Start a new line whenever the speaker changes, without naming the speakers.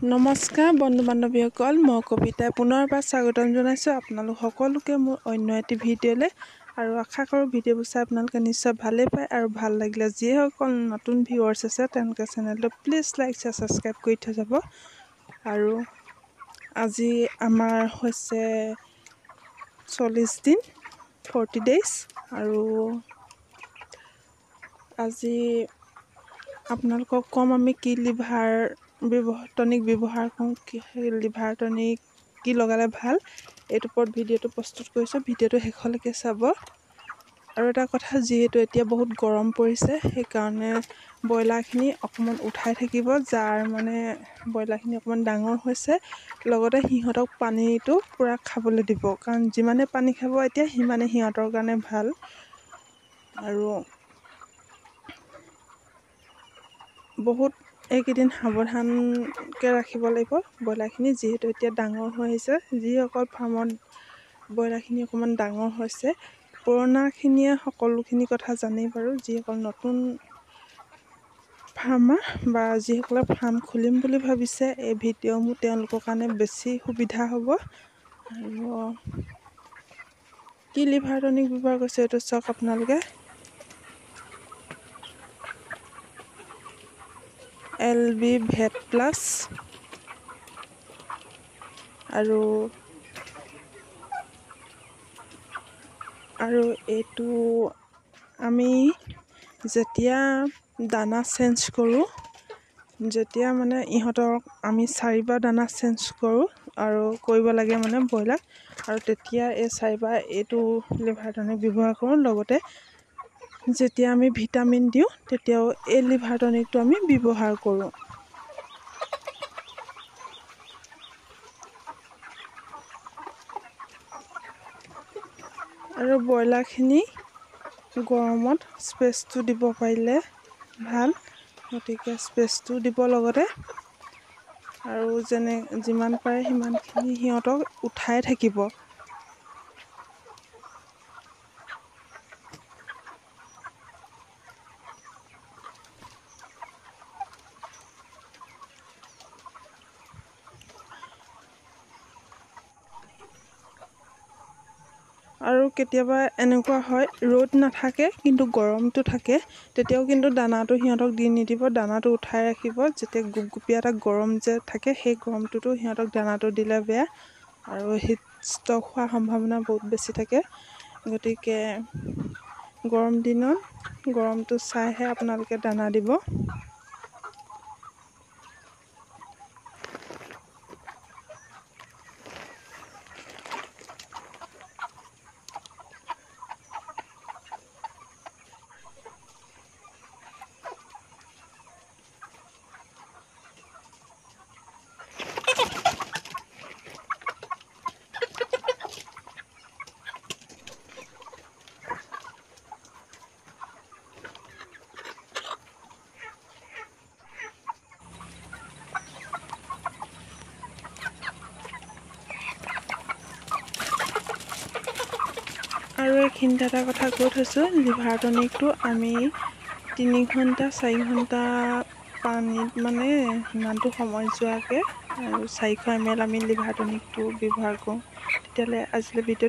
নমস্কাৰ বন্ধু বান্ধৱীসকল, মই কবিতাই পুনৰবাৰ স্বাগতম জনাইছোঁ আপোনালোক সকলোকে মোৰ অন্য এটি ভিডিঅ'লৈ। আৰু আশা কৰোঁ ভিডিঅ'বোৰ চাই আপোনালোকে নিশ্চয় ভালেই পায়। আৰু ভাল লাগিলে যিসকল নতুন ভিউৱাৰ্ছ আছে তেওঁলোকে চেনেলটো প্লিজ লাইক শ্বেয়াৰ ছাবস্ক্ৰাইব কৰি থৈ যাব। আৰু আজি আমাৰ হৈছে 40 দিন 40 days। আৰু আজি আপোনালোকক ক'ম আমি কি লিভাৰ টনিক ব্যৱহাৰ কৰোঁ, লিভাৰ টনিক কি লগালে ভাল, এইটোৰ ওপৰত ভিডিঅ'টো প্ৰস্তুত কৰিছোঁ। ভিডিঅ'টো শেষলৈকে চাব। আৰু এটা কথা, যিহেতু এতিয়া বহুত গৰম পৰিছে, সেইকাৰণে ব্ৰইলাৰখিনি অকণমান উঠাই থাকিব, যাৰ মানে ব্ৰইলাৰখিনি অকণমান ডাঙৰ হৈছে। লগতে সিহঁতক পানীটো পূৰা খাবলৈ দিব, কাৰণ যিমানে পানী খাব এতিয়া সিমানে সিহঁতৰ কাৰণে ভাল। আৰু বহুত এইকেইদিন সাৱধানকৈ ৰাখিব লাগিব ব্ৰইলাৰখিনি, যিহেতু এতিয়া ডাঙৰ হৈ আহিছে। যিসকল ফাৰ্মত ব্ৰইলাৰখিনি অকণমান ডাঙৰ হৈছে, পুৰণাখিনিয়ে সকলোখিনি কথা জানেই বাৰু। যিসকল নতুন ফাৰ্মাৰ বা যিসকলে ফাৰ্ম খুলিম বুলি ভাবিছে, এই ভিডিঅ'সমূহ তেওঁলোকৰ কাৰণে বেছি সুবিধা হ'ব। আৰু কি লিভাৰ টনিক ব্যৱহাৰ কৰিছে এইটো চাওক আপোনালোকে। LB ভেট প্লাছ। আৰু এইটো আমি যেতিয়া দানা চেঞ্জ কৰোঁ, যেতিয়া মানে ইহঁতক আমি 4বাৰ দানা চেঞ্জ কৰোঁ আৰু কৰিব লাগে মানে ব্ৰইলাৰ, আৰু তেতিয়া এই 4বাৰ এইটো লিভাৰ টনিক ব্যৱহাৰ কৰোঁ। লগতে যেতিয়া আমি ভিটামিন দিওঁ তেতিয়াও এই লিভাৰ টনিকটো আমি ব্যৱহাৰ কৰোঁ। আৰু ব্ৰইলাৰখিনি গৰমত স্পেচটো দিব পাৰিলে ভাল, গতিকে স্পেচটো দিব। লগতে আৰু যিমান পাৰে সিমানখিনি সিহঁতক উঠাই থাকিব। আৰু কেতিয়াবা এনেকুৱা হয়, ৰ'দ নাথাকে কিন্তু গৰমটো থাকে, তেতিয়াও কিন্তু দানাটো সিহঁতক দি নিদিব, দানাটো উঠাই ৰাখিব। যেতিয়া গুপগুপীয়া এটা গৰম যে থাকে, সেই গৰমটোতো সিহঁতক দানাটো দিলে বেয়া, আৰু হিট ষ্ট্ৰক হোৱাৰ সম্ভাৱনা বহুত বেছি থাকে। গতিকে গৰম দিনত গৰমটো চাইহে আপোনালোকে দানা দিব। আৰু এইখিনিতে এটা কথা কৈ থৈছোঁ, লিভাৰ টনিকটো আমি 3 ঘণ্টা 4 ঘণ্টা পানীত মানে সিমানটো সময় যোৱাকৈ, আৰু 400 ml আমি লিভাৰ টনিকটো ব্যৱহাৰ কৰোঁ। তেতিয়াহ'লে আজিলৈ ভিডিঅ'টো